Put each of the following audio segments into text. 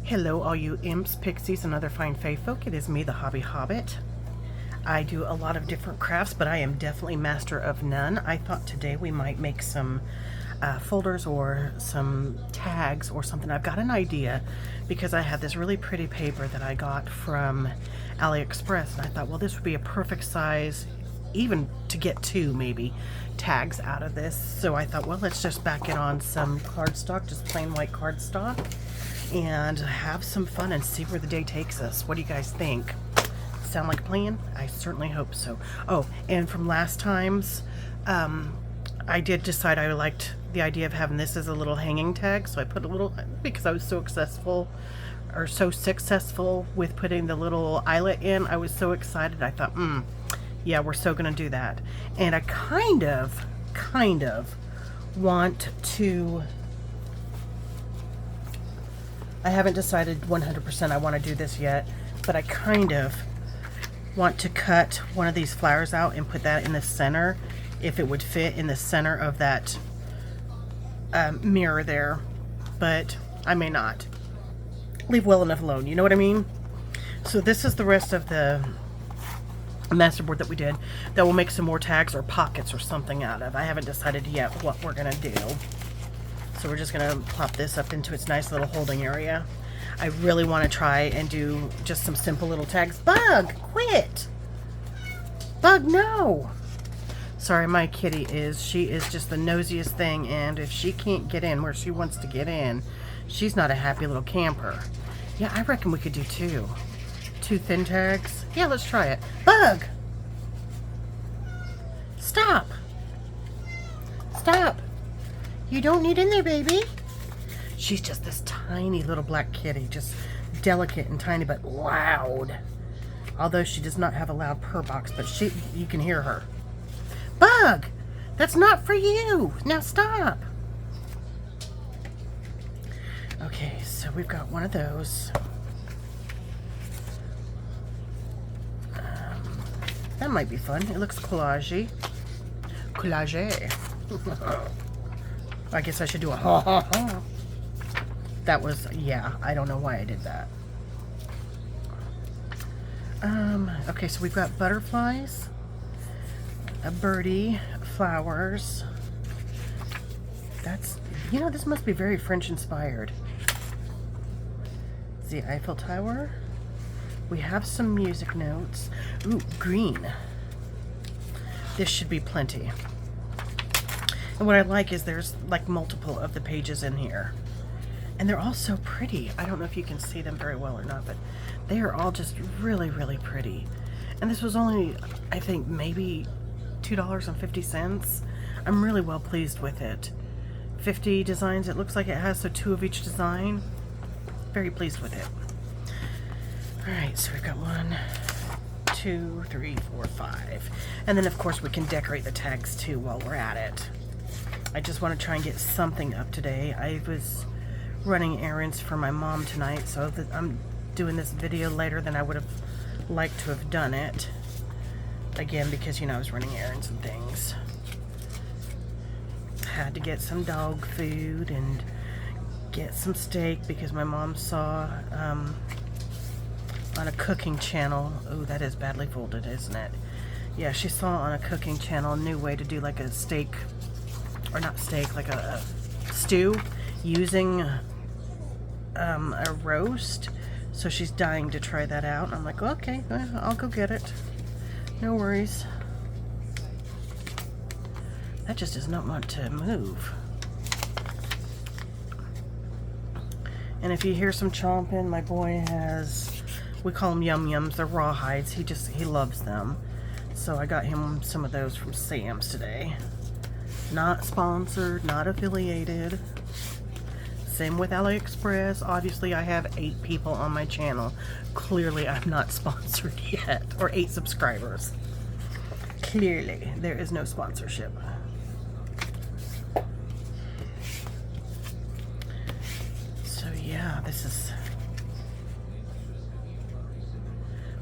Hello all you imps, pixies, and other fine fae folk. It is me, the Hobby Hobbit. I do a lot of different crafts, but I am definitely master of none. I thought today we might make some folders or some tags or something. I've got an idea because I had this really pretty paper that I got from AliExpress, and I thought, well, this would be a perfect size, even to get two maybe tags out of this. So I thought, well, let's just back it on some cardstock, just plain white cardstock, and have some fun and see where the day takes us. What do you guys think? Sound like a plan? I certainly hope so. Oh, and from last time's, I did decide I liked the idea of having this as a little hanging tag, so I put a little, because I was so successful with putting the little eyelet in. I was so excited. I thought, yeah, we're so gonna do that. And I kind of want to, I haven't decided 100% I want to do this yet, but I kind of want to cut one of these flowers out and put that in the center, if it would fit in the center of that mirror there, but I may not. Leave well enough alone, you know what I mean? So this is the rest of the masterboard that we did that we'll make some more tags or pockets or something out of. I haven't decided yet what we're gonna do. So we're just gonna plop this up into its nice little holding area. I really want to try and do just some simple little tags. Bug, quit! Bug, no! Sorry, my kitty she is just the nosiest thing, and if she can't get in where she wants to get in, she's not a happy little camper. Yeah, I reckon we could do two thin tags. Yeah, let's try it. Bug! Stop! Stop! You don't need in there, baby. She's just this tiny little black kitty, just delicate and tiny but loud. Although she does not have a loud purr box, but you can hear her. Bug! That's not for you! Now stop! Okay, so we've got one of those. That might be fun. It looks collage-y. Collage. I guess I should do a ha ha ha. That was, yeah, I don't know why I did that. Okay, so we've got butterflies, a birdie, flowers. That's, you know, this must be very French inspired. The Eiffel Tower. We have some music notes. Ooh, green. This should be plenty. And what I like is there's like multiple of the pages in here. And they're all so pretty. I don't know if you can see them very well or not, but they are all just really, really pretty. And this was only, I think, maybe $2.50. I'm really well pleased with it. 50 designs it looks like it has, so 2 of each design. Very pleased with it. Alright, so we've got 1, 2, 3, 4, 5. And then of course we can decorate the tags too while we're at it. I just want to try and get something up today. I was running errands for my mom tonight, so I'm doing this video later than I would have liked to have done it. Again, because, you know, I was running errands and things. Had to get some dog food and get some steak because my mom saw on a cooking channel. Oh, that is badly folded, isn't it? Yeah, she saw on a cooking channel a new way to do like a steak, or not steak, like a stew using a roast. So she's dying to try that out. I'm like, okay, I'll go get it. No worries. That just does not want to move. And if you hear some chomping, my boy has, we call them yum yums, they're rawhides. He loves them. So I got him some of those from Sam's today. Not sponsored, not affiliated. Same with AliExpress. Obviously, I have 8 people on my channel. Clearly, I'm not sponsored yet. Or 8 subscribers. Clearly, there is no sponsorship. So, yeah, this is...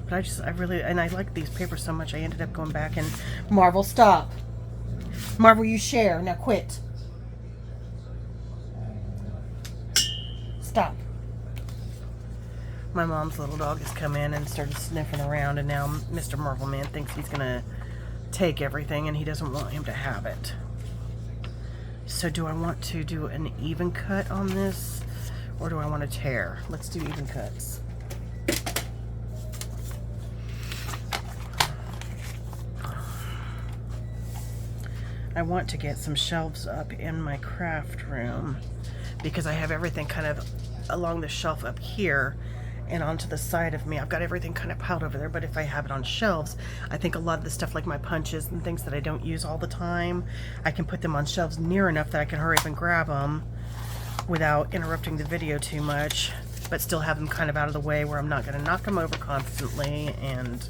But I really... And I like these papers so much, I ended up going back and... Marvel, stop! Marvel, you share. Now quit. Stop. My mom's little dog has come in and started sniffing around, and now Mr. Marvel Man thinks he's gonna take everything and he doesn't want him to have it. So do I want to do an even cut on this, or do I want to tear? Let's do even cuts. I want to get some shelves up in my craft room because I have everything kind of along the shelf up here and onto the side of me. I've got everything kind of piled over there, but if I have it on shelves, I think a lot of the stuff like my punches and things that I don't use all the time, I can put them on shelves near enough that I can hurry up and grab them without interrupting the video too much, but still have them kind of out of the way where I'm not going to knock them over constantly and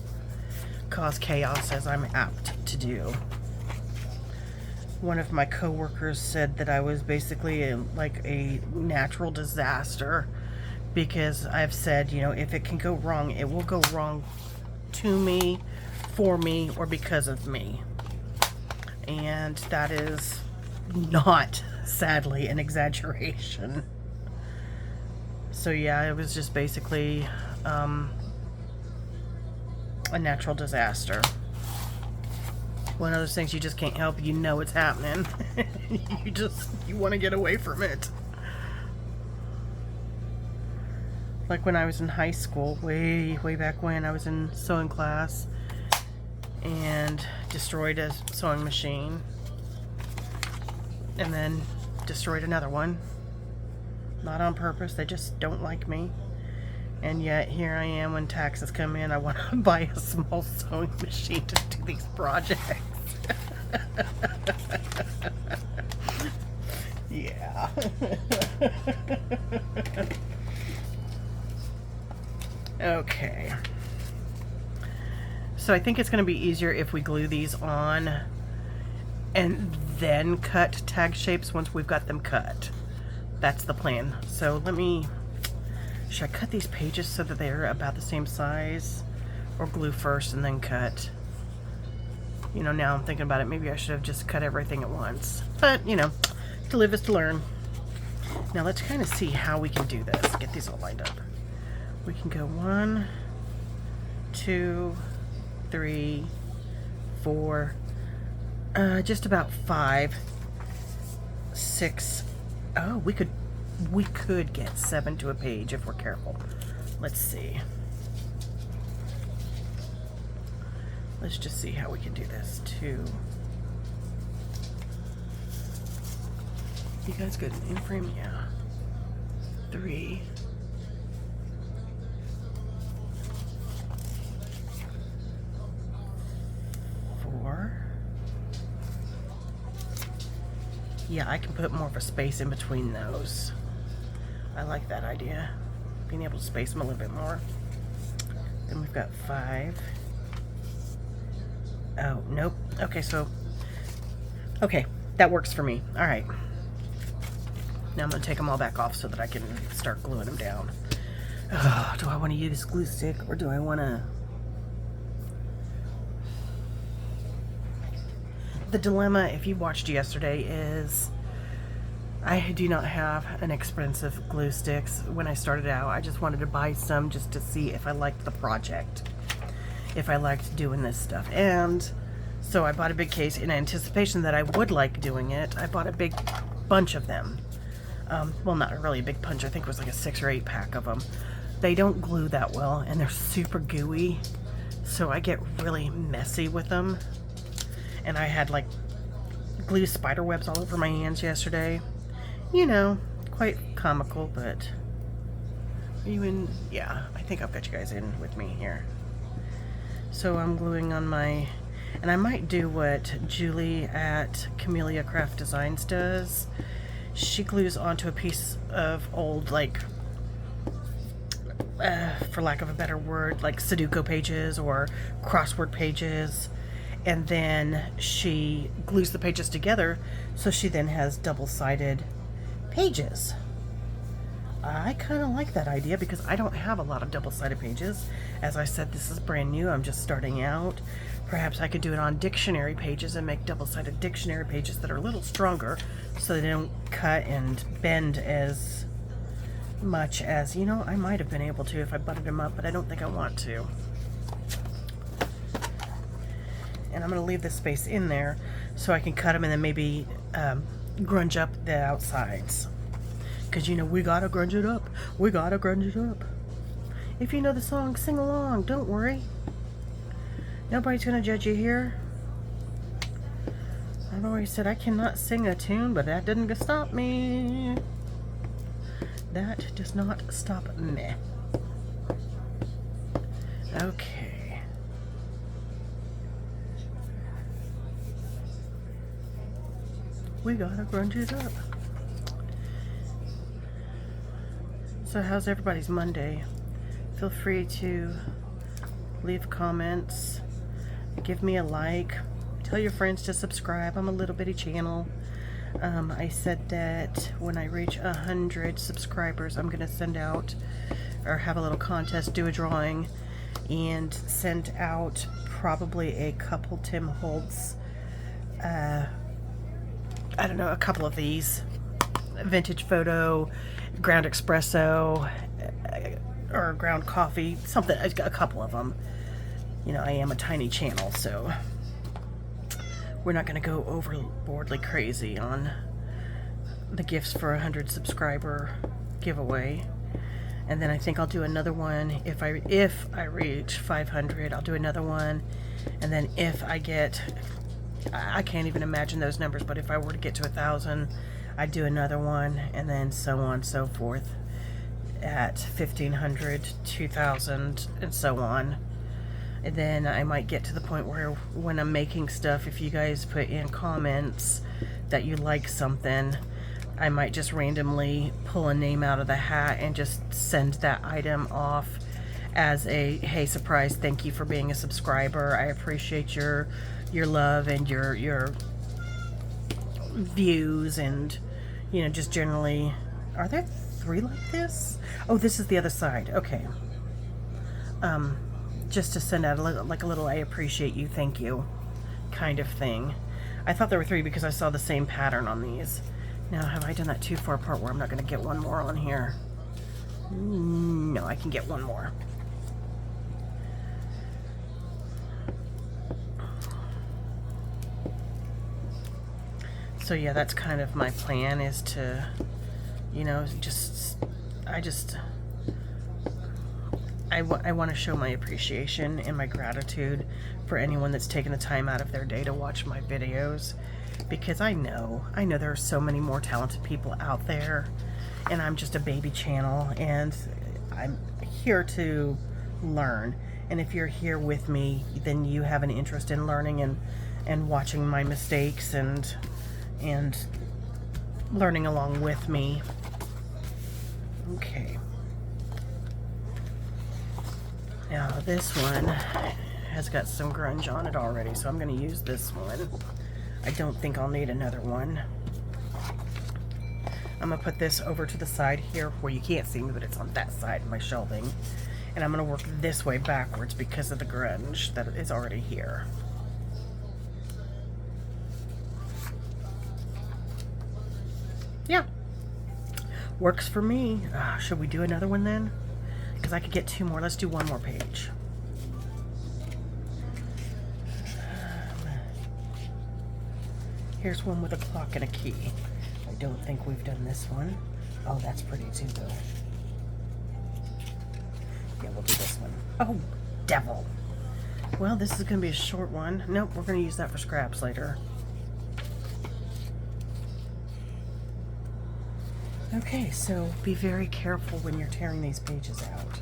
cause chaos as I'm apt to do. One of my coworkers said that I was basically like a natural disaster because I've said, you know, if it can go wrong, it will go wrong to me, for me, or because of me. And that is not, sadly, an exaggeration. So yeah, it was just basically a natural disaster. One of those things you just can't help. You know it's happening. you want to get away from it. Like when I was in high school, way back when, I was in sewing class and destroyed a sewing machine and then destroyed another one. Not on purpose, they just don't like me. And yet here I am when taxes come in, I want to buy a small sewing machine to do these projects. Yeah. Okay. So I think it's going to be easier if we glue these on and then cut tag shapes once we've got them cut. That's the plan. So should I cut these pages so that they're about the same size, or glue first and then cut? You know, now I'm thinking about it, maybe I should have just cut everything at once. But, you know, to live is to learn. Now let's kind of see how we can do this. Get these all lined up. We can go 1, 2, 3, 4, just about 5, 6. Oh, we could get 7 to a page if we're careful. Let's see. Let's just see how we can do this. 2. You guys good in frame? Yeah. 3. 4. Yeah, I can put more of a space in between those. I like that idea. Being able to space them a little bit more. Then we've got 5. Oh, nope. Okay, okay, that works for me. All right. Now I'm going to take them all back off so that I can start gluing them down. Oh, do I want to use glue stick, or do I want to... The dilemma, if you watched yesterday, is I do not have an expensive glue sticks. When I started out, I just wanted to buy some just to see if I liked the project, if I liked doing this stuff. And so I bought a big case in anticipation that I would like doing it. I bought a big bunch of them. Well, not really a big bunch. I think it was like a 6 or 8 pack of them. They don't glue that well, and they're super gooey, so I get really messy with them. And I had like glue spider webs all over my hands yesterday. You know, quite comical, but even, yeah, I think I've got you guys in with me here. So I'm gluing on my, and I might do what Julie at Camellia Craft Designs does. She glues onto a piece of old, like, for lack of a better word, like Sudoku pages or crossword pages. And then she glues the pages together, so she then has double-sided pages. I kind of like that idea because I don't have a lot of double-sided pages. As I said, this is brand new. I'm just starting out. Perhaps I could do it on dictionary pages and make double-sided dictionary pages that are a little stronger so they don't cut and bend as, much as, you know, I might have been able to if I buttered them up, but I don't think I want to. And I'm going to leave this space in there so I can cut them and then maybe grunge up the outsides. Because, you know, we gotta grunge it up. We gotta grunge it up. If you know the song, sing along. Don't worry. Nobody's gonna judge you here. I've always said I cannot sing a tune, but that didn't stop me. That does not stop me. Okay. We gotta grunge it up. So how's everybody's Monday? Feel free to leave comments, give me a like, tell your friends to subscribe. I'm a little bitty channel. I said that when I reach 100 subscribers, I'm gonna send out or have a little contest, do a drawing, and send out probably a couple Tim Holtz, I don't know, a couple of these. Vintage photo, ground espresso, or ground coffee, something, a couple of them. You know, I am a tiny channel, so we're not going to go overboardly crazy on the gifts for 100 subscriber giveaway. And then I think I'll do another one if I reach 500. I'll do another one, and then if I get, I can't even imagine those numbers, but if I were to get to 1,000, I'd do another one, and then so on and so forth at 1,500, 2,000, and so on. And then I might get to the point where when I'm making stuff, if you guys put in comments that you like something, I might just randomly pull a name out of the hat and just send that item off as a, hey, surprise, thank you for being a subscriber. I appreciate your love and your views, and you know, just generally. Are there 3 like this? Oh, this is the other side. Okay. Just to send out like a little I appreciate you, thank you kind of thing. I thought there were 3 because I saw the same pattern on these. Now, have I done that too far apart where I'm not going to get one more on here? No, I can get one more. So yeah, that's kind of my plan, is to, you know, I want to show my appreciation and my gratitude for anyone that's taken the time out of their day to watch my videos, because I know there are so many more talented people out there, and I'm just a baby channel, and I'm here to learn. And if you're here with me, then you have an interest in learning and watching my mistakes and learning along with me. Okay. Now this one has got some grunge on it already, so I'm going to use this one. I don't think I'll need another one. I'm going to put this over to the side here where you can't see me, but it's on that side of my shelving. And I'm going to work this way backwards because of the grunge that is already here. Yeah, works for me. Should we do another one then? Because I could get 2 more. Let's do 1 more page. Here's one with a clock and a key. I don't think we've done this one. Oh, that's pretty too, though. Yeah, we'll do this one. Oh, devil. Well, this is going to be a short one. Nope, we're going to use that for scraps later. Okay, so be very careful when you're tearing these pages out.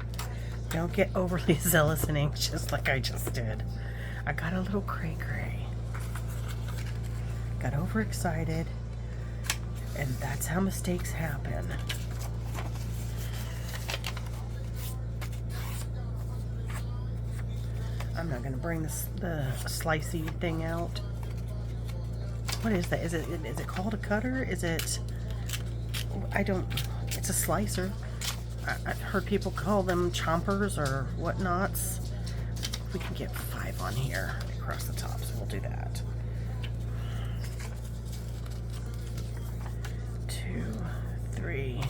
Don't get overly zealous and anxious like I just did. I got a little cray-cray. Got overexcited, and that's how mistakes happen. I'm not going to bring the slicey thing out. What is that? Is it called a cutter? Is it... it's a slicer. I've heard people call them chompers or whatnots. We can get 5 on here across the top, so we'll do that. 2, 3,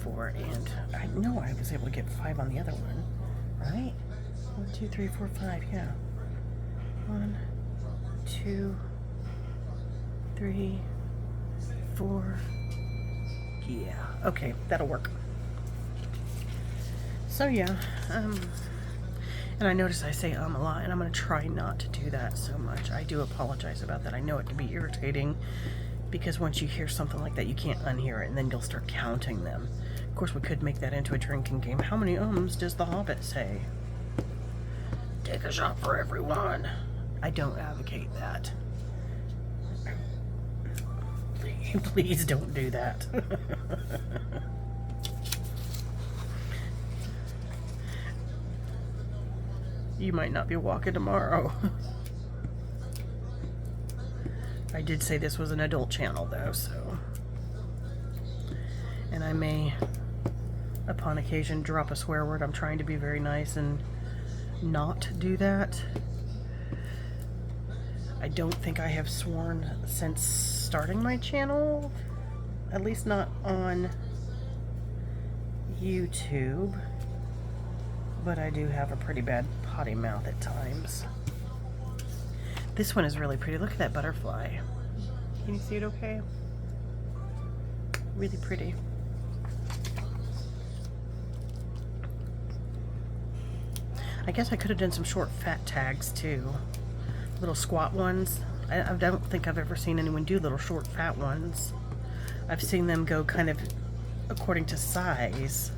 4, and I know I was able to get 5 on the other one, right? 1, 2, 3, 4, 5, yeah. 1, 2, 3, 4. Yeah, okay, that'll work. So yeah, and I notice I say a lot, and I'm going to try not to do that so much. I do apologize about that. I know it can be irritating, because once you hear something like that, you can't unhear it, and then you'll start counting them. Of course, we could make that into a drinking game. How many ums does the Hobbit say? Take a shot for everyone. I don't advocate that. Please don't do that. You might not be walking tomorrow. I did say this was an adult channel though, so. And I may, upon occasion, drop a swear word. I'm trying to be very nice and not do that. I don't think I have sworn since starting my channel, at least not on YouTube, but I do have a pretty bad potty mouth at times. This one is really pretty. Look at that butterfly. Can you see it okay? Really pretty. I guess I could have done some short fat tags too. Little squat ones. I don't think I've ever seen anyone do little short fat ones. I've seen them go kind of according to size,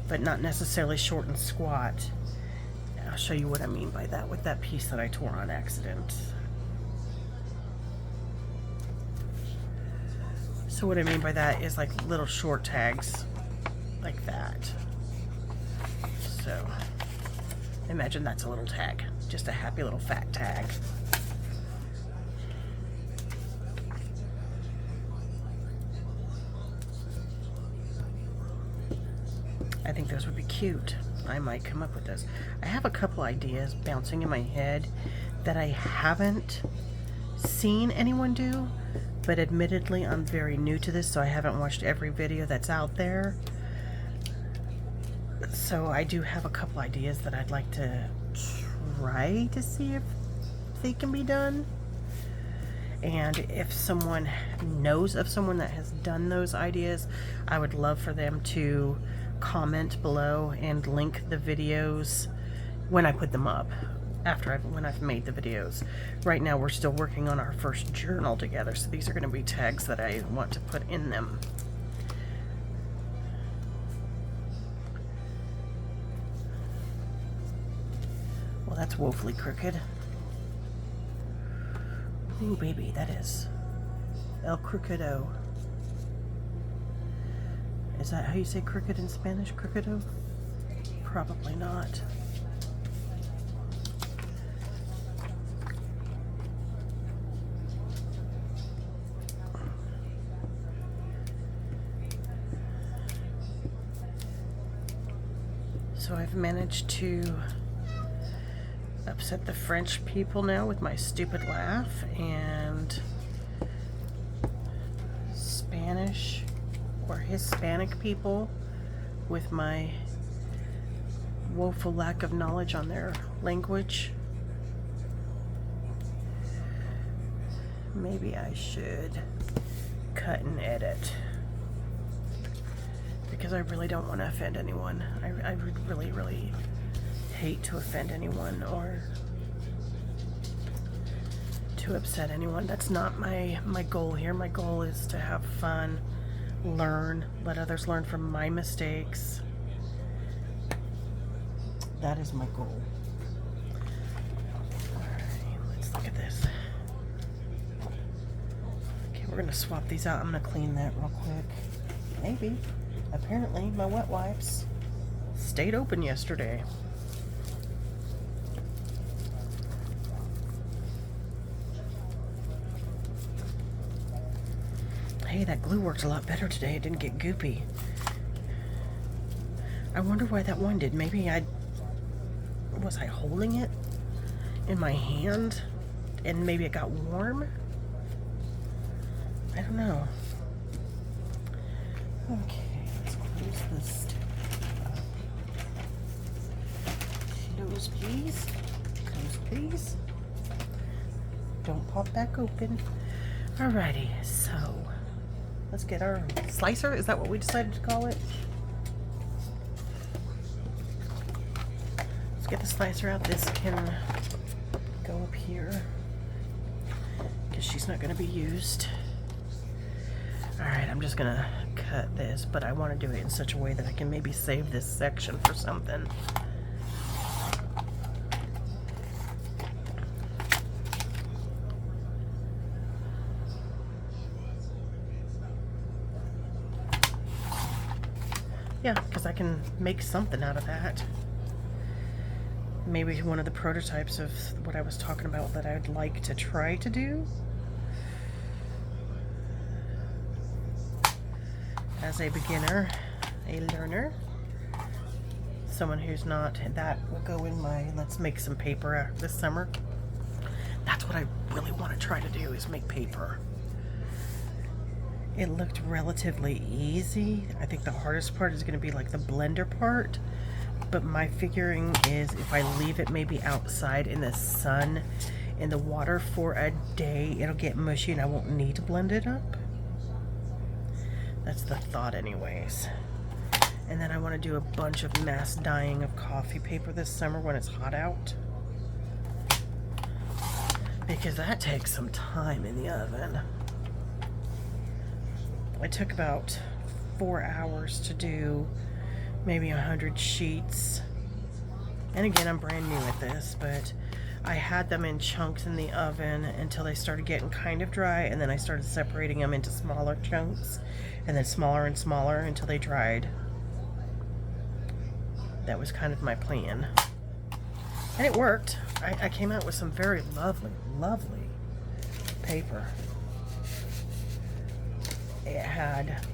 but not necessarily short and squat. I'll show you what I mean by that with that piece that I tore on accident. So what I mean by that is like little short tags like that. So imagine that's a little tag, just a happy little fat tag. I think those would be cute. I might come up with those. I have a couple ideas bouncing in my head that I haven't seen anyone do, but admittedly I'm very new to this, so I haven't watched every video that's out there. So I do have a couple ideas that I'd like to try to see if they can be done. And if someone knows of someone that has done those ideas, I would love for them to comment below and link the videos when I put them up, when I've made the videos. Right now we're still working on our first journal together, so these are going to be tags that I want to put in them. Well, that's woefully crooked. Ooh, baby, that is El Crooked-O. Is that how you say crooked in Spanish? Crooked-O? Probably not. So I've managed to upset the French people now with my stupid laugh, and Spanish or Hispanic people with my woeful lack of knowledge on their language. Maybe I should cut and edit, because I really don't want to offend anyone. I really, really hate to offend anyone or to upset anyone. That's not my goal here. My goal is to have fun, learn, let others learn from my mistakes. That is my goal. Alright, let's look at this. Okay, we're gonna swap these out. I'm gonna clean that real quick. Maybe. Apparently my wet wipes stayed open yesterday. Hey, that glue worked a lot better today. It didn't get goopy. I wonder why that one did. Maybe was I holding it in my hand and maybe it got warm? I don't know. Okay, let's close this up. Close, please. Close, please. Don't pop back open. Alrighty, so let's get our slicer. Is that what we decided to call it? Let's get the slicer out. This can go up here because she's not going to be used. Alright, I'm just going to cut this, but I want to do it in such a way that I can maybe save this section for something. Yeah, because I can make something out of that. Maybe one of the prototypes of what I was talking about that I'd like to try to do. As a beginner, a learner, someone who's not, that will go in my let's make some paper this summer. That's what I really want to try to do, is make paper. It looked relatively easy. I think the hardest part is going to be like the blender part, but my figuring is if I leave it maybe outside in the sun, in the water for a day, it'll get mushy and I won't need to blend it up. That's the thought anyways. And then I want to do a bunch of mass dyeing of coffee paper this summer when it's hot out, because that takes some time in the oven. I took about 4 hours to do maybe 100 sheets. And again, I'm brand new at this, but I had them in chunks in the oven until they started getting kind of dry, and then I started separating them into smaller chunks, and then smaller and smaller until they dried. That was kind of my plan. And it worked. I came out with some very lovely, lovely paper. It had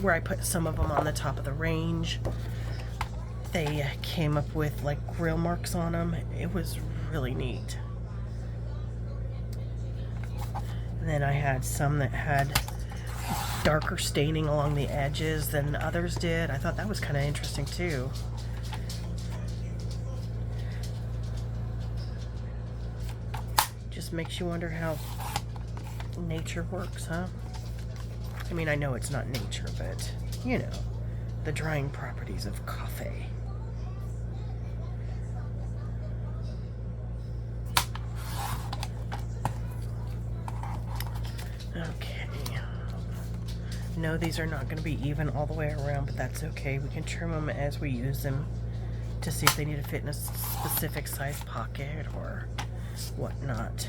where I put some of them on the top of the range. They came up with like grill marks on them. It was really neat. And then I had some that had darker staining along the edges than others did. I thought that was kind of interesting too. Just makes you wonder how nature works, huh? I mean, I know it's not nature, but, you know, the drying properties of coffee. Okay. No, these are not going to be even all the way around, but that's okay. We can trim them as we use them to see if they need to fit in a specific size pocket or whatnot.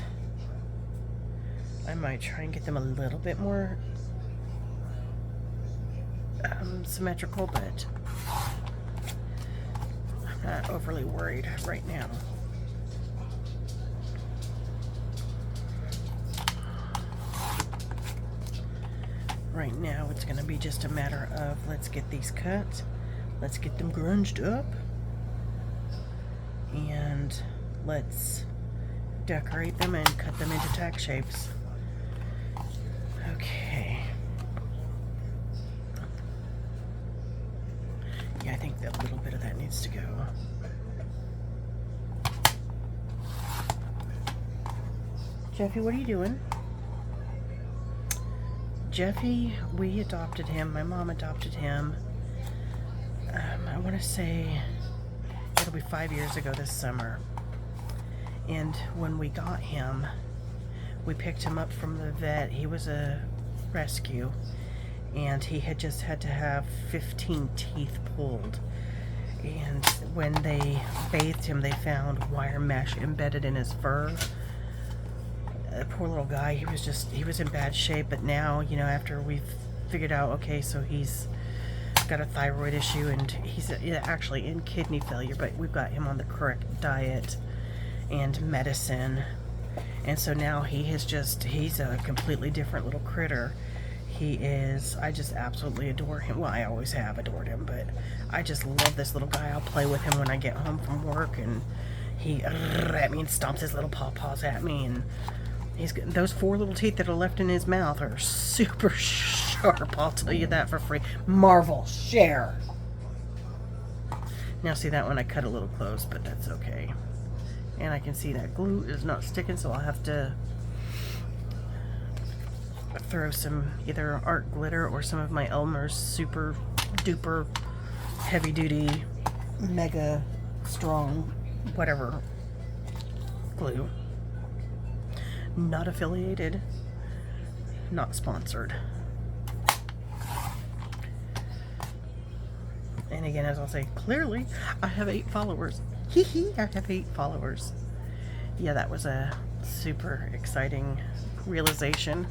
I might try and get them a little bit more symmetrical, but I'm not overly worried right now. Right now it's going to be just a matter of let's get these cut, let's get them grunged up, and let's decorate them and cut them into tack shapes. Okay. Yeah, I think that little bit of that needs to go. Jeffy, what are you doing? Jeffy, we adopted him. My mom adopted him. I want to say it'll be 5 years ago this summer. And when we got him, we picked him up from the vet. He was a rescue, and he had just had to have 15 teeth pulled. And when they bathed him, they found wire mesh embedded in his fur. The poor little guy, he was in bad shape, but now, you know, after we've figured out, okay, so he's got a thyroid issue and he's actually in kidney failure, but we've got him on the correct diet and medicine. And so now he's a completely different little critter. I just absolutely adore him. Well, I always have adored him, but I just love this little guy. I'll play with him when I get home from work, and he at me and stomps his little paws at me, and Those 4 little teeth that are left in his mouth are super sharp. I'll tell you that for free. Marvel, share. Now see, that one I cut a little close, but that's okay. And I can see that glue is not sticking, so I'll have to throw some either art glitter or some of my Elmer's super duper heavy duty mega strong whatever glue. Not affiliated, not sponsored. And again, as I'll say, clearly I have 8 followers. Hee hee, I have 8 followers. Yeah, that was a super exciting realization.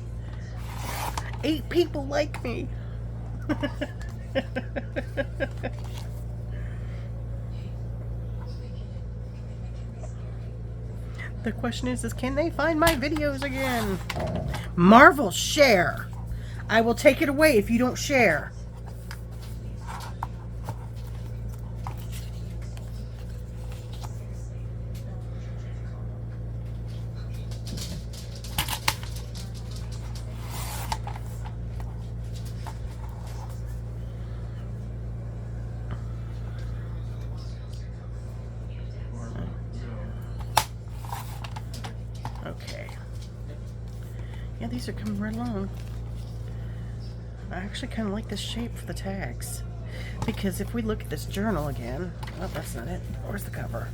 8 people like me. The question is can they find my videos again? Marvel, share. I will take it away if you don't share. Okay. Yeah, these are coming right along. I actually kind of like this shape for the tags. Because if we look at this journal again... Oh, that's not it. Where's the cover?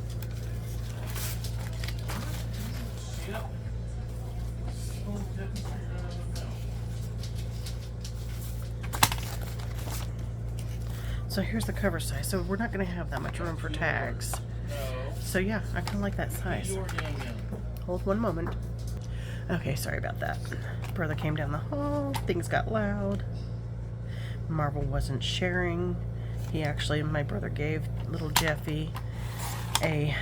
So here's the cover size. So we're not going to have that much room for tags. So yeah, I kind of like that size. Hold one moment. Okay, sorry about that. Brother came down the hall. Things got loud. Marvel wasn't sharing. He actually, my brother gave little Jeffy a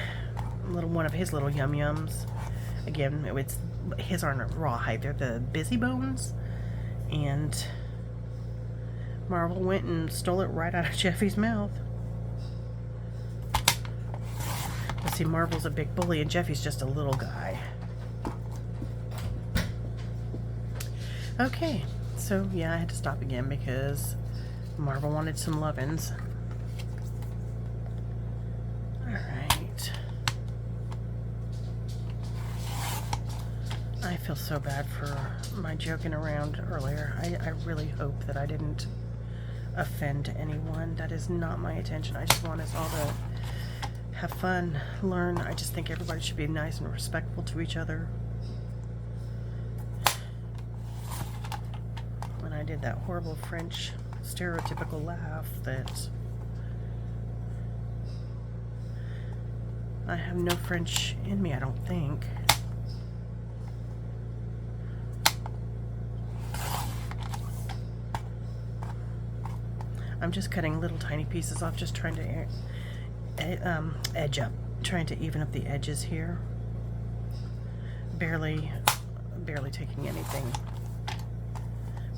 little one of his little Yum Yums. Again, it's his aren't rawhide. They're the Busy Bones. And Marvel went and stole it right out of Jeffy's mouth. But see, Marvel's a big bully and Jeffy's just a little guy. Okay, so yeah, I had to stop again because Marvel wanted some lovin's. Alright. I feel so bad for my joking around earlier. I really hope that I didn't offend anyone. That is not my intention. I just want us all to have fun, learn. I just think everybody should be nice and respectful to each other. When I did that horrible French stereotypical laugh that I have no French in me, I don't think. I'm just cutting little tiny pieces off, just trying to edge up, trying to even up the edges here. Barely taking anything.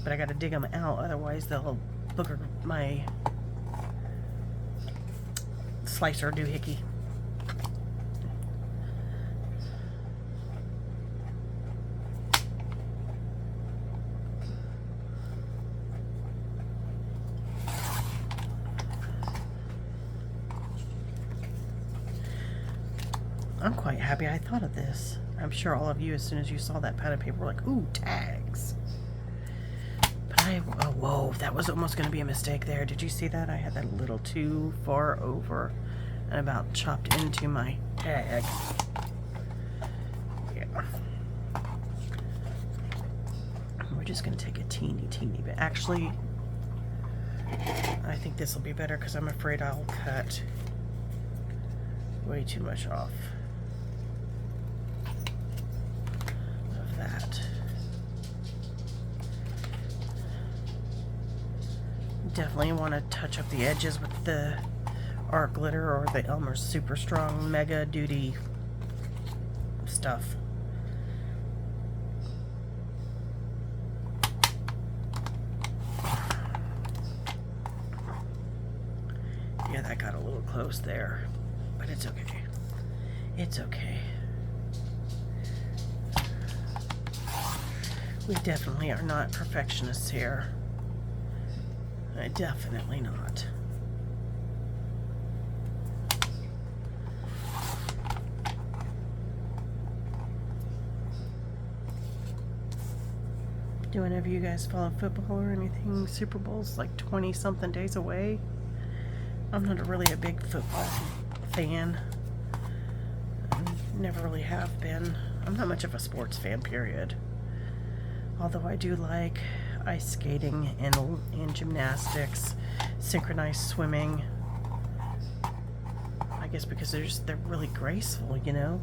But I gotta dig them out, otherwise they'll booger my slicer doohickey. I'm quite happy I thought of this. I'm sure all of you, as soon as you saw that pad of paper, were like, ooh, tags. But oh, whoa, that was almost going to be a mistake there. Did you see that? I had that a little too far over and about chopped into my tag. Yeah. We're just going to take a teeny bit. Actually, I think this will be better because I'm afraid I'll cut way too much off of that. Definitely want to touch up the edges with the art glitter or the Elmer's Super Strong Mega Duty stuff. Yeah, that got a little close there, but it's okay. It's okay. We definitely are not perfectionists here. Definitely not. Do any of you guys follow football or anything? Super Bowl's like 20 something days away. I'm not really a big football fan. Never really have been. I'm not much of a sports fan, period. Although I do like ice skating and gymnastics, synchronized swimming. I guess because they're really graceful, you know?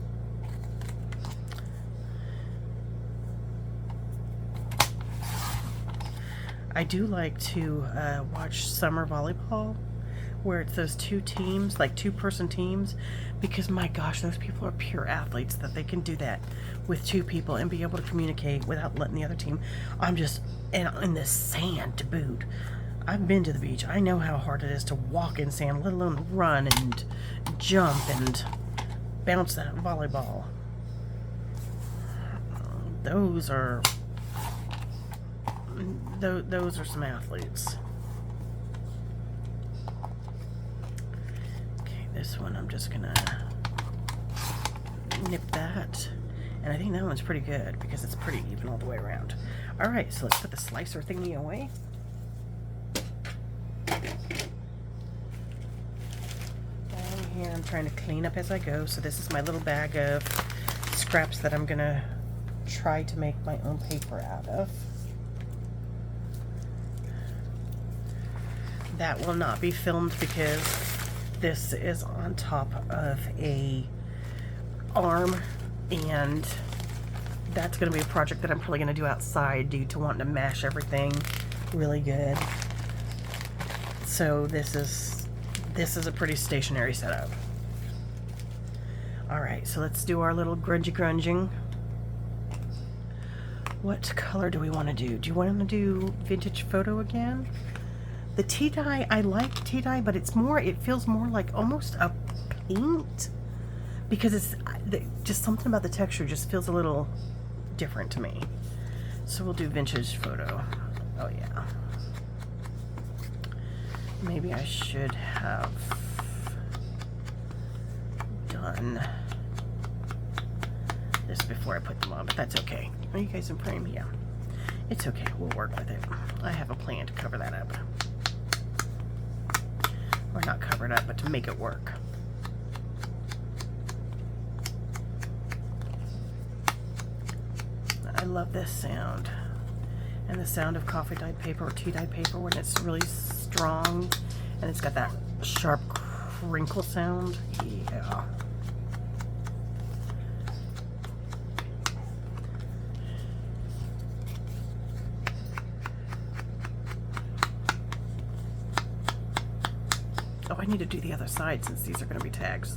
I do like to watch summer volleyball, where it's those two teams, like two-person teams, because my gosh, those people are pure athletes that they can do that with two people and be able to communicate without letting the other team. I'm just in the sand to boot. I've been to the beach. I know how hard it is to walk in sand, let alone run and jump and bounce that volleyball. Those are some athletes. Okay, this one I'm just gonna nip that. And I think that one's pretty good because it's pretty even all the way around. All right, so let's put the slicer thingy away. Down here, I'm trying to clean up as I go. So this is my little bag of scraps that I'm gonna try to make my own paper out of. That will not be filmed because this is on top of a arm, and that's going to be a project that I'm probably going to do outside due to wanting to mash everything really good. So this is a pretty stationary setup. Alright, so let's do our little grunging. What color do we want to do? Do you want to do vintage photo again? The tea dye, I like tea dye, but it feels more like almost a paint, because it's just something about the texture just feels a little different to me. So we'll do vintage photo. Oh yeah. Maybe I should have done this before I put them on, but that's okay. Are you guys in frame? Yeah. It's okay, we'll work with it. I have a plan to cover that up. Or not cover it up, but to make it work. I love this sound. And the sound of coffee dyed paper or tea dyed paper when it's really strong and it's got that sharp crinkle sound. Yeah. Oh, I need to do the other side since these are going to be tags.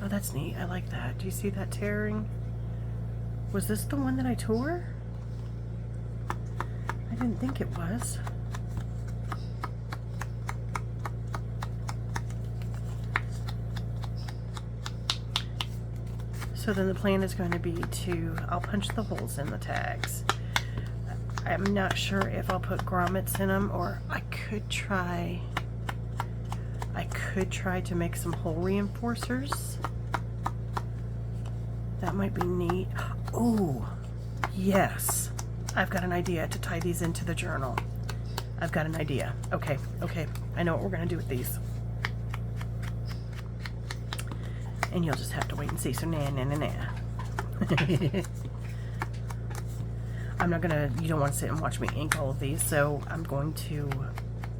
Oh, that's neat. I like that. Do you see that tearing? Was this the one that I tore? I didn't think it was. So then the plan is going to be I'll punch the holes in the tags. I'm not sure if I'll put grommets in them, or I could try to make some hole reinforcers. That might be neat. Oh, yes. I've got an idea to tie these into the journal. I've got an idea. Okay. I know what we're going to do with these. And you'll just have to wait and see. So, nah. I'm not gonna, you don't want to sit and watch me ink all of these, so I'm going to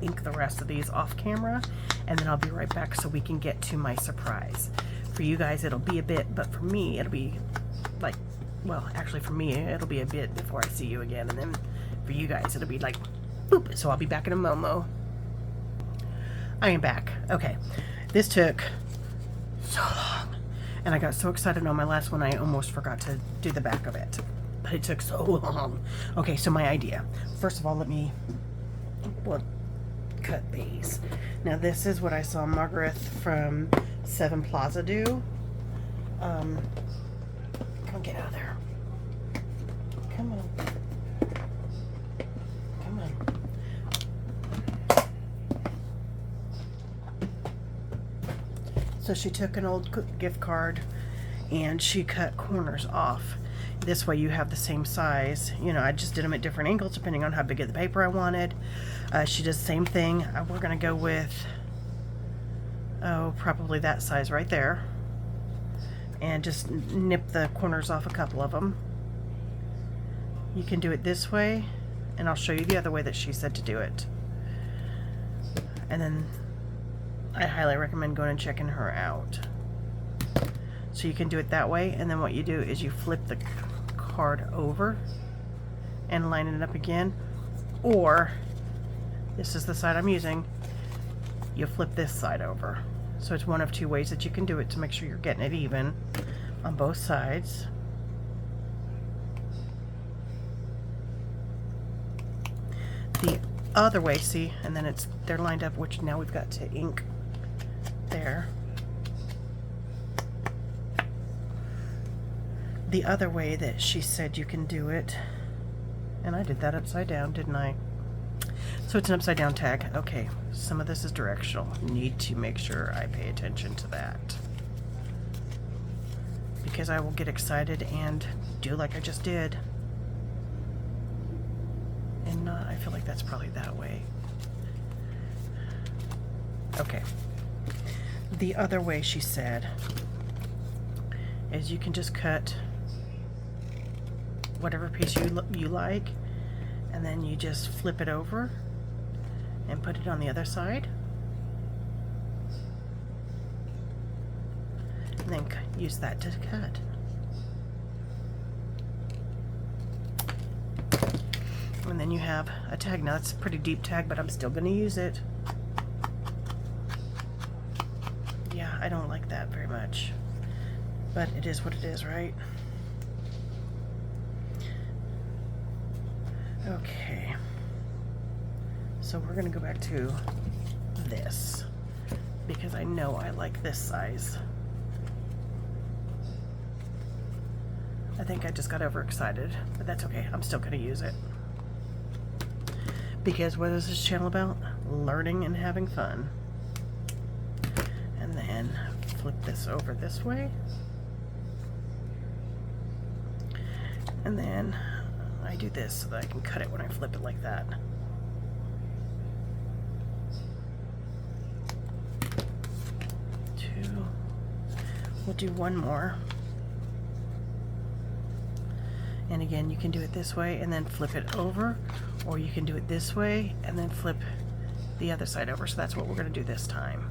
ink the rest of these off camera, and then I'll be right back so we can get to my surprise. For you guys, it'll be a bit, but for me, it'll be like, well, actually for me, it'll be a bit before I see you again, and then for you guys, it'll be like, boop, so I'll be back in a Momo. I am back. Okay, this took so long, and I got so excited on my last one, I almost forgot to do the back of it. But it took so long. Okay, so my idea. First of all, we'll cut these. Now this is what I saw Margaret from Seven Plaza do. Come get out of there. Come on. Come on. So she took an old gift card and she cut corners off. This way you have the same size. You know, I just did them at different angles depending on how big of the paper I wanted. She does the same thing. We're going to go with, probably that size right there. And just nip the corners off a couple of them. You can do it this way, and I'll show you the other way that she said to do it. And then I highly recommend going and checking her out. So you can do it that way, and then what you do is you flip the card over and line it up again, or this is the side I'm using, you flip this side over. So it's one of two ways that you can do it to make sure you're getting it even on both sides. The other way, see, and then they're lined up, which now we've got to ink there. The other way that she said you can do it, and I did that upside down, didn't I? So it's an upside down tag. Okay, some of this is directional. Need to make sure I pay attention to that, because I will get excited and do like I just did. And I feel like that's probably that way. Okay. The other way she said is you can just cut whatever piece you like, and then you just flip it over and put it on the other side, and then use that to cut. And then you have a tag. Now it's a pretty deep tag, but I'm still going to use it. Yeah, I don't like that very much, but it is what it is, right? Okay, so we're going to go back to this, because I know I like this size. I think I just got overexcited, but that's okay. I'm still going to use it. Because what is this channel about? Learning and having fun. And then flip this over this way. And then I do this so that I can cut it when I flip it like that. Two. We'll do one more. And again, you can do it this way and then flip it over, or you can do it this way and then flip the other side over. So that's what we're going to do this time.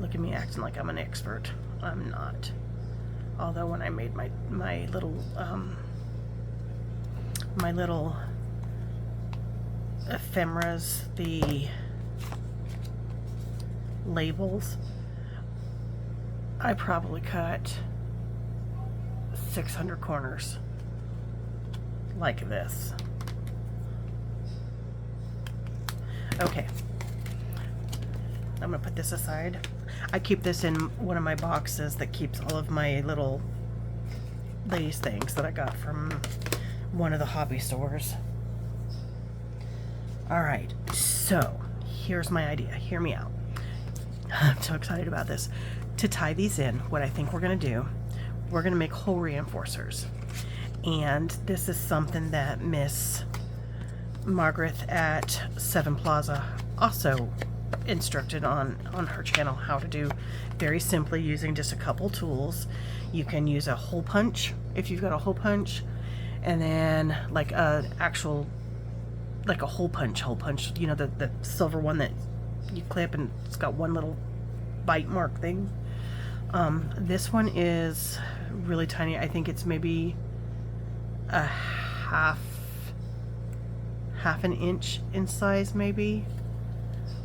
Look at me acting like I'm an expert. I'm not. Although when I made my little ephemeras, the labels, I probably cut 600 corners like this. Okay, I'm gonna put this aside. I keep this in one of my boxes that keeps all of my little lace things that I got from one of the hobby stores. All right, so here's my idea. Hear me out. I'm so excited about this. To tie these in, what I think we're gonna do, we're going to make hole reinforcers. And this is something that Miss Margaret at Seven Plaza also instructed on her channel how to do very simply using just a couple tools. You can use a hole punch if you've got a hole punch, and then like a actual, like a hole punch, you know, the silver one that you clip and it's got one little bite mark thing. This one is really tiny. I think it's maybe a half an inch in size, maybe.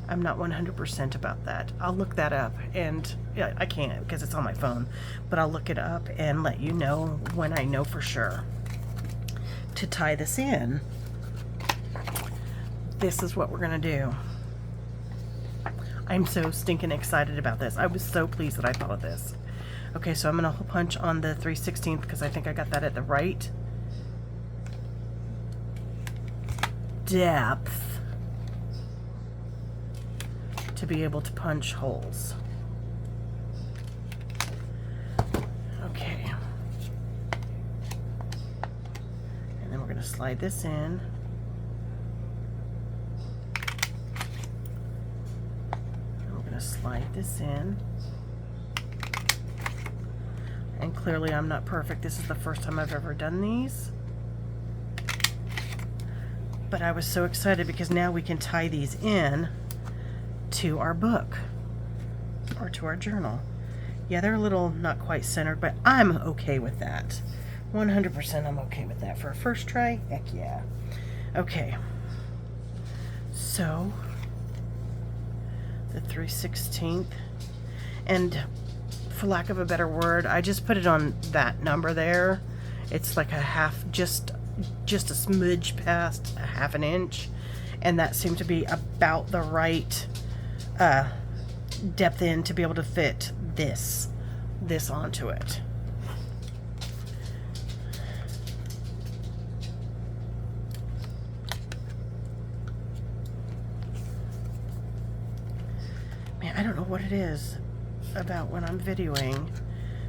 I'm not 100% about that. I'll look that up, and yeah, I can't because it's on my phone, but I'll look it up and let you know when I know for sure. To tie this in, this is what we're gonna do. I'm so stinking excited about this. I was so pleased that I thought of this. Okay, so I'm gonna hole punch on the 3/16 because I think I got that at the right depth to be able to punch holes. Okay. And then we're going to slide this in. And we're going to slide this in. And clearly I'm not perfect. This is the first time I've ever done these. But I was so excited because now we can tie these in to our book or to our journal. Yeah, they're a little not quite centered, but I'm okay with that. 100% I'm okay with that. For a first try, heck yeah. Okay. So, the 3/16, and for lack of a better word, I just put it on that number there. It's like a half, just a smidge past a half an inch, and that seemed to be about the right depth in to be able to fit this onto it. Man, I don't know what it is about when I'm videoing,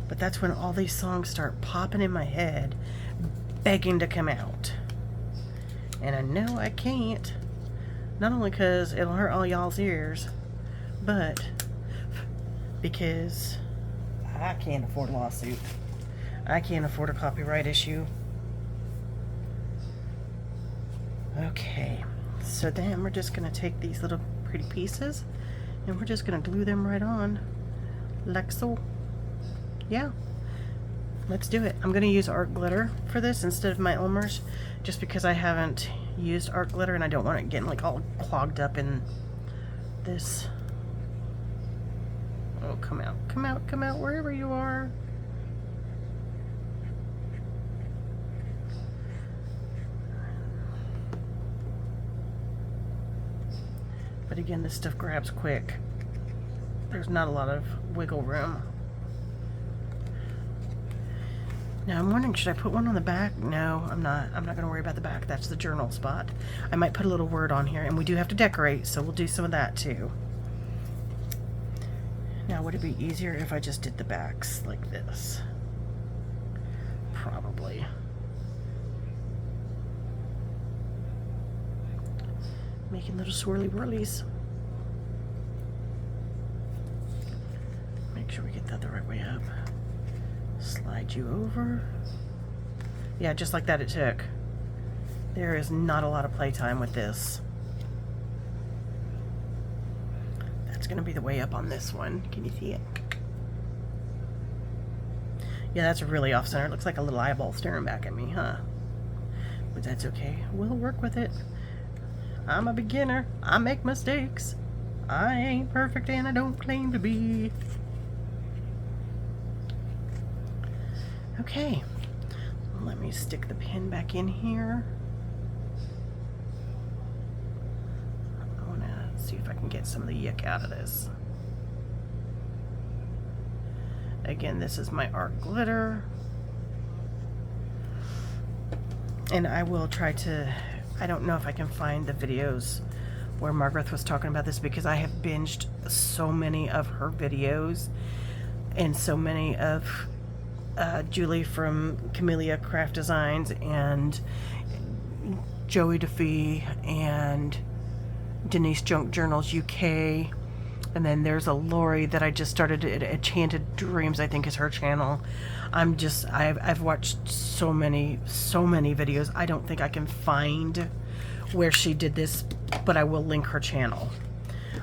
but that's when all these songs start popping in my head, begging to come out. And I know I can't, not only because it'll hurt all y'all's ears, but because I can't afford a lawsuit. I can't afford a copyright issue. Okay, so then we're just going to take these little pretty pieces and we're just going to glue them right on like so. Yeah, let's do it. I'm going to use art glitter for this instead of my Elmer's, just because I haven't used art glitter and I don't want it getting like all clogged up in this. Oh, come out, come out, come out, wherever you are. But again, this stuff grabs quick. There's not a lot of wiggle room. Now I'm wondering, should I put one on the back? No, I'm not. I'm not going to worry about the back. That's the journal spot. I might put a little word on here, and we do have to decorate, so we'll do some of that too. Now, would it be easier if I just did the backs like this? Probably. Making little swirly whirlies. Make sure we get that the right way up. Slide you over. Yeah, just like that it took. There is not a lot of playtime with this. That's going to be the way up on this one. Can you see it? Yeah, that's really off center. It looks like a little eyeball staring back at me, huh? But that's okay. We'll work with it. I'm a beginner. I make mistakes. I ain't perfect and I don't claim to be. Okay. Let me stick the pin back in here. I want to see if I can get some of the yuck out of this. Again, this is my art glitter. And I will try to, I don't know if I can find the videos where Margaret was talking about this, because I have binged so many of her videos and so many of Julie from Camellia Craft Designs and Joey DeFee and Denise Junk Journals UK, and then there's a Lori that I just started at Enchanted Dreams, I think is her channel. I've watched so many videos. I don't think I can find where she did this, but I will link her channel.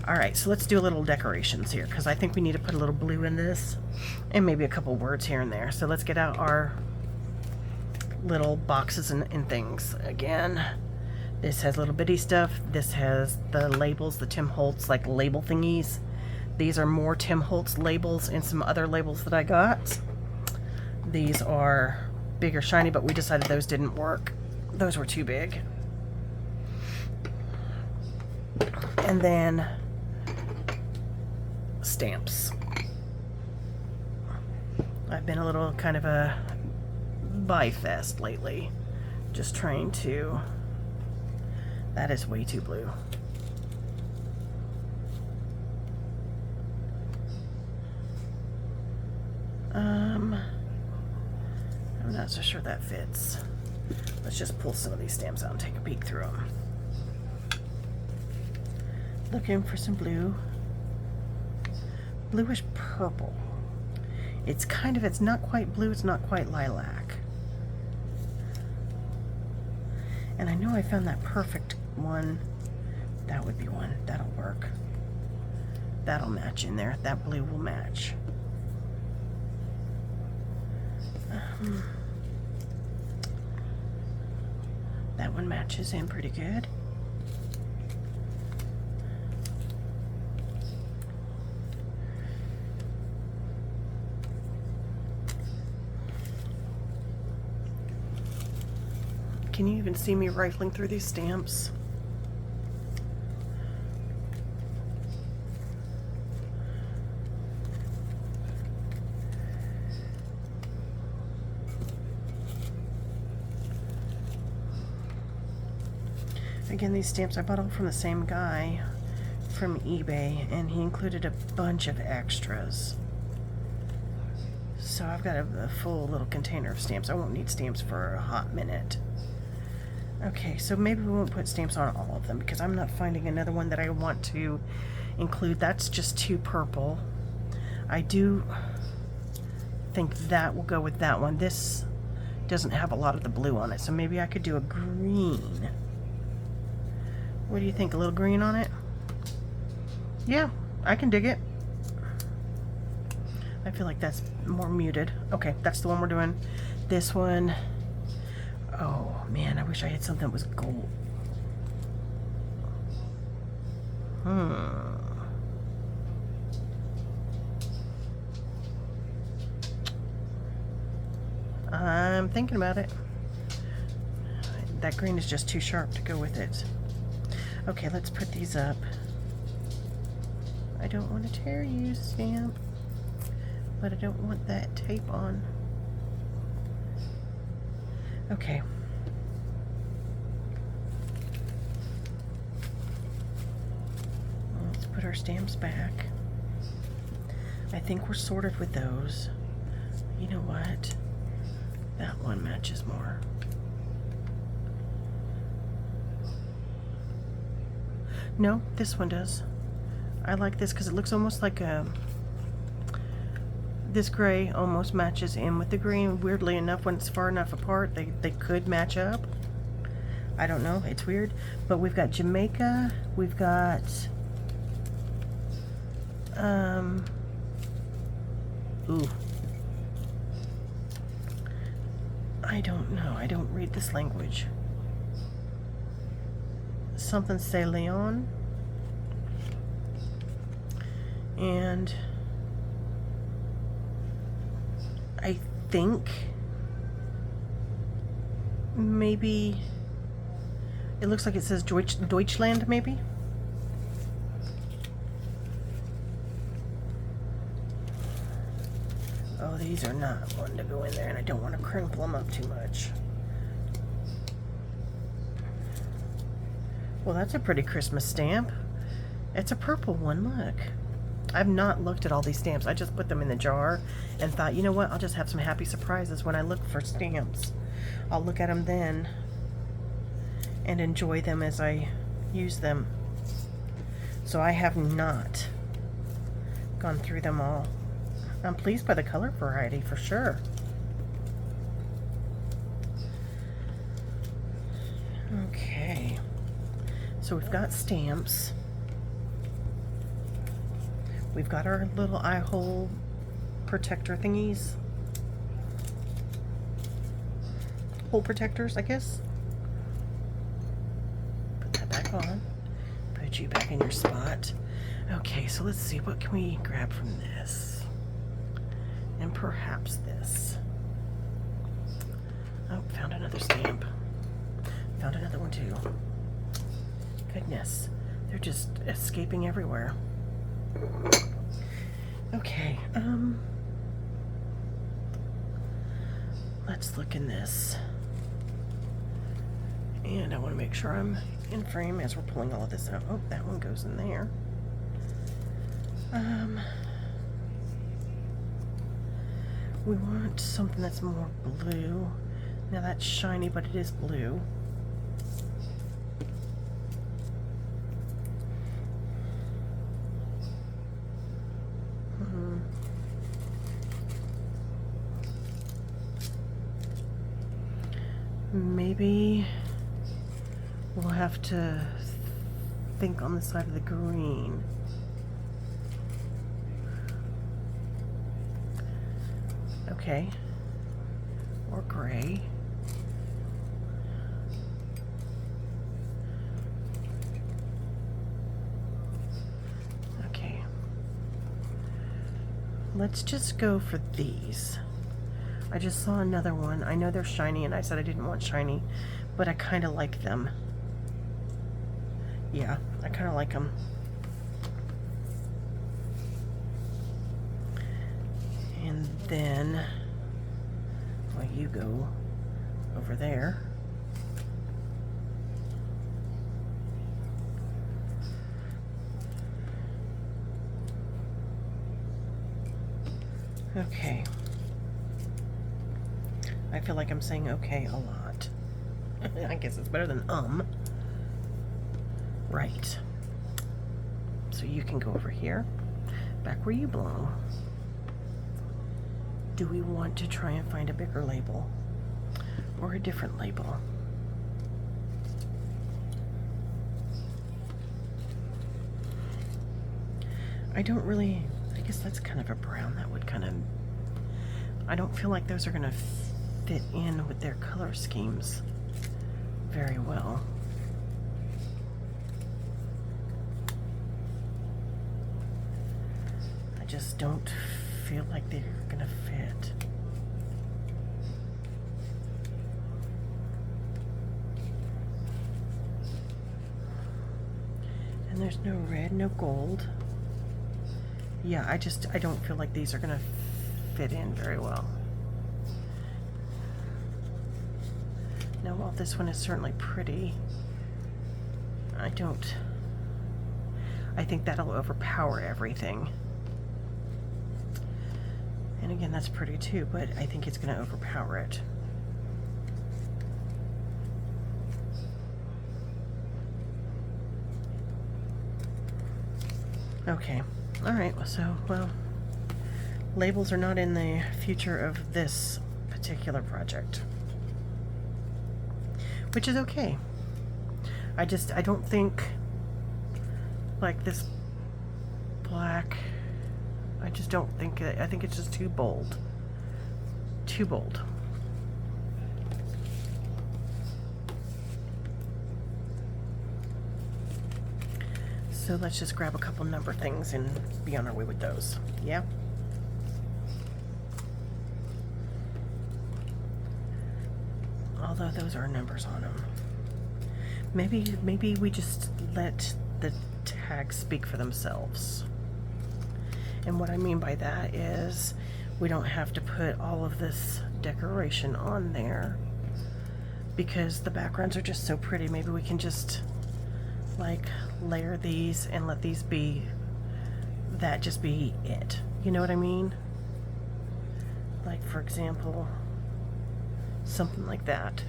Alright, so let's do a little decorations here, because I think we need to put a little blue in this, and maybe a couple words here and there. So let's get out our little boxes and things. Again, this has little bitty stuff. This has the labels, the Tim Holtz like label thingies. These are more Tim Holtz labels and some other labels that I got. These are big or shiny, but we decided those didn't work. Those were too big. And then stamps. I've been a little kind of a buy fest lately, just trying to That is way too blue. I'm not so sure that fits. Let's just pull some of these stamps out and take a peek through them. Looking for some blue. Bluish purple. It's kind of, it's not quite blue, it's not quite lilac. And I know I found that perfect one. That would be one. That'll work. That'll match in there. That blue will match. That one matches in pretty good. Can you even see me rifling through these stamps? Again, these stamps I bought all from the same guy from eBay, and he included a bunch of extras. So I've got a full little container of stamps. I won't need stamps for a hot minute. Okay, so maybe we won't put stamps on all of them because I'm not finding another one that I want to include. That's just too purple. I do think that will go with that one. This doesn't have a lot of the blue on it, so maybe I could do a green. What do you think? A little green on it? Yeah, I can dig it. I feel like that's more muted. Okay, that's the one we're doing. This one, oh man, I wish I had something that was gold. I'm thinking about it. That green is just too sharp to go with it. Okay, let's put these up. I don't want to tear you, stamp, but I don't want that tape on. Okay. Let's put our stamps back. I think we're sorted with those. You know what? That one matches more. No, this one does. I like this because it looks almost like a... This gray almost matches in with the green. Weirdly enough, when it's far enough apart, they could match up. I don't know. It's weird. But we've got Jamaica. We've got... Ooh. I don't know. I don't read this language. Something say Leon. And I think maybe it looks like it says Deutschland maybe. Oh, these are not one to go in there, and I don't want to crinkle them up too much. Well, that's a pretty Christmas stamp. It's a purple one, look. I've not looked at all these stamps. I just put them in the jar and thought, you know what, I'll just have some happy surprises when I look for stamps. I'll look at them then and enjoy them as I use them. So I have not gone through them all. I'm pleased by the color variety for sure. Okay. So we've got stamps. We've got our little eye hole protector thingies. Hole protectors, I guess. Put that back on. Put you back in your spot. Okay, so let's see. What can we grab from this? And perhaps this. Oh, found another stamp. Found another one too. Goodness, they're just escaping everywhere. Okay, let's look in this. And I want to make sure I'm in frame as we're pulling all of this out. Oh, that one goes in there. We want something that's more blue. Now that's shiny, but it is blue. Maybe we'll have to think on the side of the green. Okay. Or gray. Okay. Let's just go for these. I just saw another one. I know they're shiny, and I said I didn't want shiny, but I kind of like them. Yeah, I kind of like them. And then, well, you go over there. Okay. I feel like I'm saying okay a lot. I guess it's better than Right. So you can go over here, back where you belong. Do we want to try and find a bigger label or a different label? I don't really, I guess that's kind of a brown that would kind of, I don't feel like those are going to fit in with their color schemes very well. I just don't feel like they're gonna fit. And there's no red, no gold. Yeah, I don't feel like these are gonna fit in very well. Now, while this one is certainly pretty, I think that'll overpower everything. And again, that's pretty too, but I think it's going to overpower it. Okay, all right, so, well, labels are not in the future of this particular project, which is okay. I don't think, like this black, I just don't think, I think it's just too bold. Too bold. So let's just grab a couple number things and be on our way with those. Yeah? Although those are numbers on them. Maybe we just let the tags speak for themselves. And what I mean by that is we don't have to put all of this decoration on there because the backgrounds are just so pretty. Maybe we can just like layer these and let these be, that just be it. You know what I mean? Like, for example, something like that.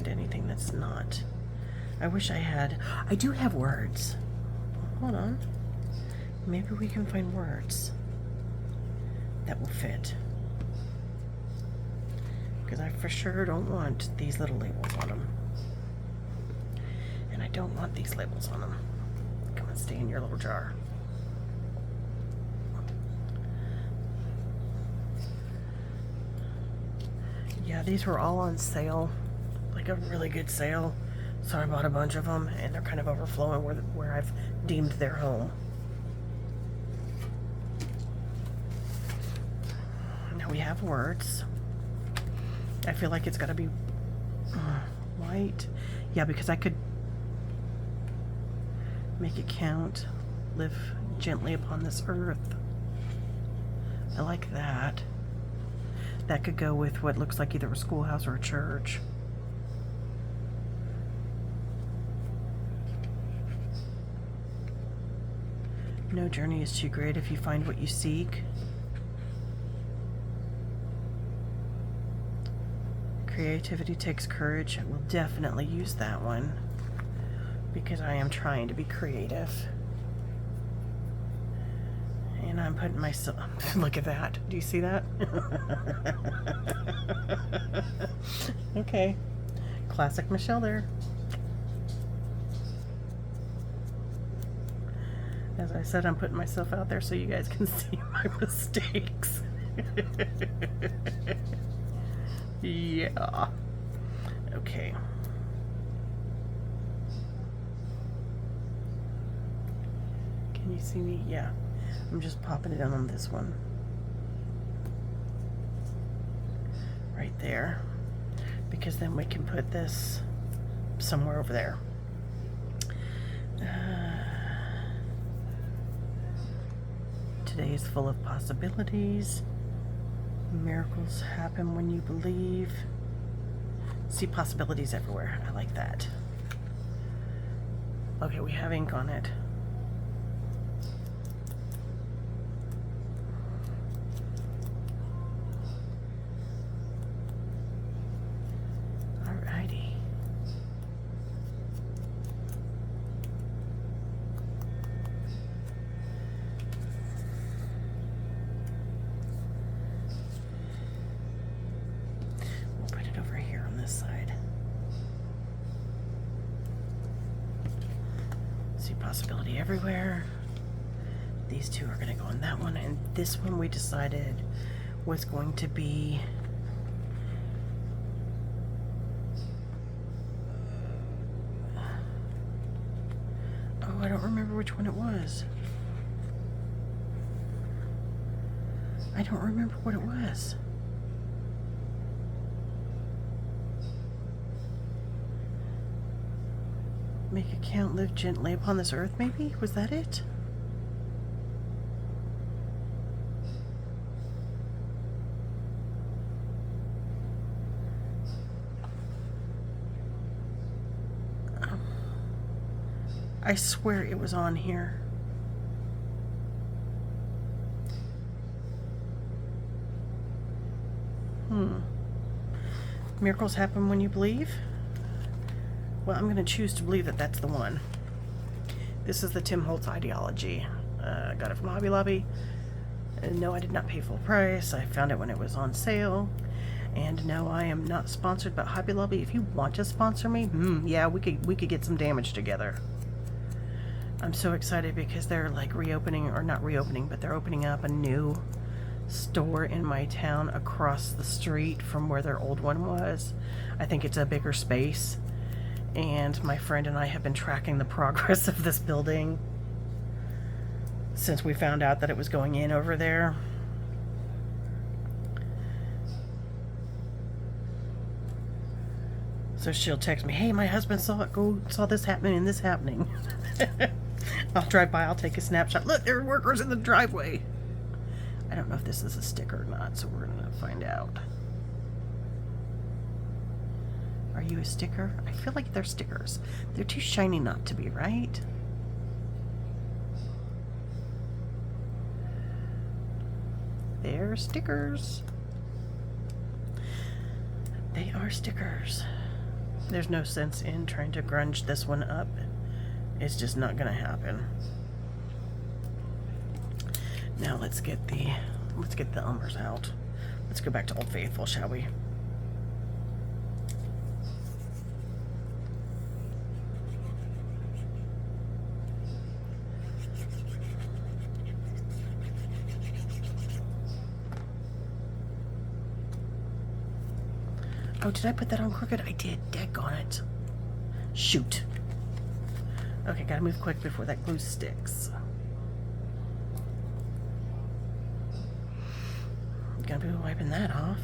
Anything that's not. I wish I had. I do have words. Hold on. Maybe we can find words that will fit. Because I for sure don't want these little labels on them. And I don't want these labels on them. Come on, stay in your little jar. Yeah, these were all on sale. Like a really good sale, so I bought a bunch of them, and they're kind of overflowing where I've deemed their home. Now we have words. I feel like it's got to be white. Yeah, because I could make it count. Live gently upon this earth. I like that. That could go with what looks like either a schoolhouse or a church. No journey is too great if you find what you seek. Creativity takes courage. We'll definitely use that one because I am trying to be creative. And I'm putting myself, look at that. Do you see that? Okay. Classic Michelle there. As I said, I'm putting myself out there so you guys can see my mistakes. Yeah. Okay. Can you see me? Yeah. I'm just popping it on this one. Right there. Because then we can put this somewhere over there. Today is full of possibilities. Miracles happen when you believe. See possibilities everywhere. I like that. Okay, we have ink on it. Alrighty. Side. See possibility everywhere. These two are going to go on that one, and this one we decided was going to be I don't remember which one it was. I don't remember what it was. Make a count, live gently upon this earth, maybe? Was that it? I swear it was on here. Miracles happen when you believe? Well, I'm going to choose to believe that that's the one. This is the Tim Holtz ideology. I got it from Hobby Lobby. No, I did not pay full price. I found it when it was on sale. And no, I am not sponsored by Hobby Lobby. If you want to sponsor me, yeah, we could get some damage together. I'm so excited because they're like reopening, or not reopening, but they're opening up a new store in my town across the street from where their old one was. I think it's a bigger space. And my friend and I have been tracking the progress of this building since we found out that it was going in over there. So she'll text me, hey, my husband saw this happening and this happening. I'll drive by, I'll take a snapshot. Look, there are workers in the driveway. I don't know if this is a sticker or not, so we're gonna find out. Are you a sticker? I feel like they're stickers. They're too shiny not to be, right? They're stickers. They are stickers. There's no sense in trying to grunge this one up. It's just not gonna happen. Now let's get the Elmers out. Let's go back to Old Faithful, shall we? Oh, did I put that on crooked? I did. Daggone it. Shoot. Okay, gotta move quick before that glue sticks. Gonna be wiping that off.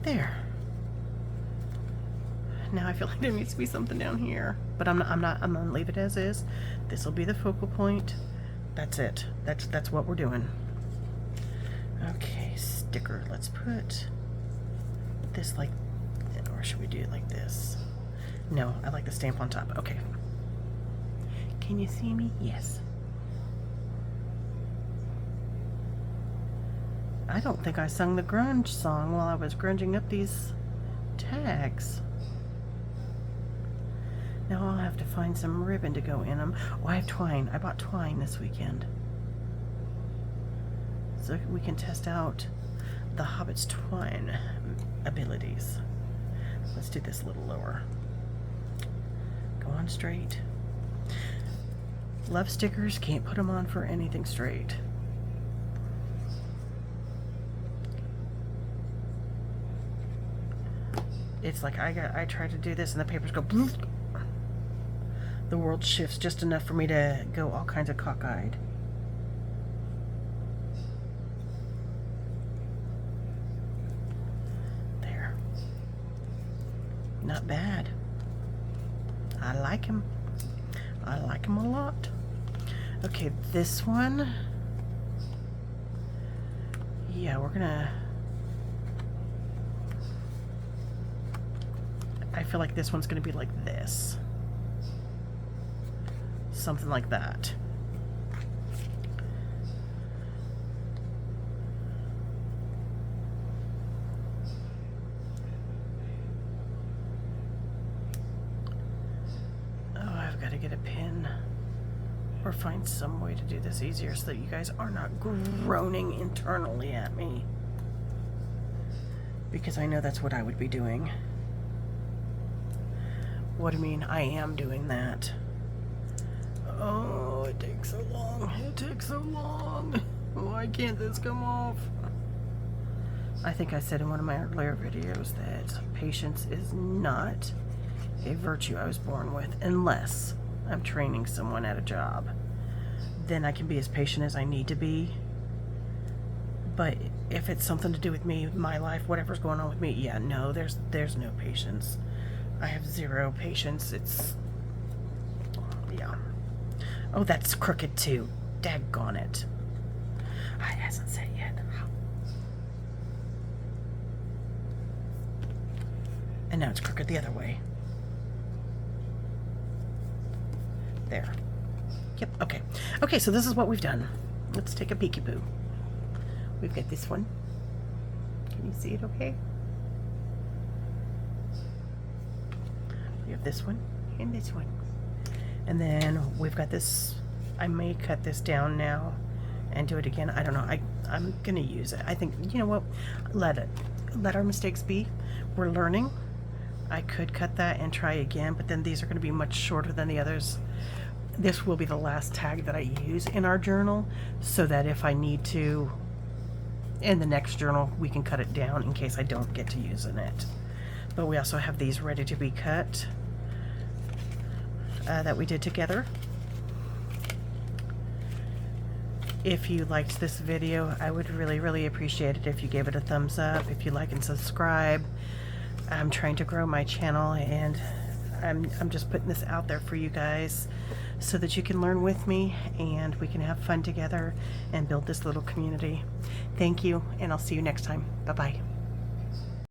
There. Now I feel like there needs to be something down here, but I'm gonna leave it as is. This will be the focal point. That's it. That's what we're doing. sticker. Let's put this like, or should we do it like this? No, I like the stamp on top. Okay. Can you see me? Yes. I don't think I sung the grunge song while I was grunging up these tags. Now I'll have to find some ribbon to go in them. Oh, I have twine. I bought twine this weekend. So we can test out the Hobbit's twine abilities. Let's do this a little lower. Go on straight. Love stickers, can't put them on for anything straight. It's like I try to do this and the papers go bloop. The world shifts just enough for me to go all kinds of cockeyed. There. Not bad. I like him. I like him a lot. Okay, this one. Yeah, we're gonna... I feel like this one's gonna be like this. Something like that. Oh, I've got to get a pin or find some way to do this easier so that you guys are not groaning internally at me, because I know that's what I would be doing. What do you mean? I am doing that. Oh, it takes so long. It takes so long. Why can't this come off? I think I said in one of my earlier videos that patience is not a virtue I was born with, unless I'm training someone at a job. Then I can be as patient as I need to be. But if it's something to do with me, my life, whatever's going on with me, yeah, no, there's no patience. I have zero patience. It's... yeah. Oh, that's crooked too. Daggone it. It hasn't set yet. And now it's crooked the other way. There. Yep, okay. Okay, so this is what we've done. Let's take a peekaboo. We've got this one. Can you see it okay? We have this one and this one. And then we've got this. I may cut this down now and do it again. I don't know. I'm gonna use it. I think, you know what? Let our mistakes be. We're learning. I could cut that and try again, but then these are going to be much shorter than the others. This will be the last tag that I use in our journal, so that if I need to in the next journal, we can cut it down in case I don't get to using it. But we also have these ready to be cut that we did together. If you liked this video, I would really appreciate it if you gave it a thumbs up, if you like and subscribe. I'm trying to grow my channel, and I'm just putting this out there for you guys so that you can learn with me and we can have fun together and build this little community. Thank you, and I'll see you next time. Bye-bye.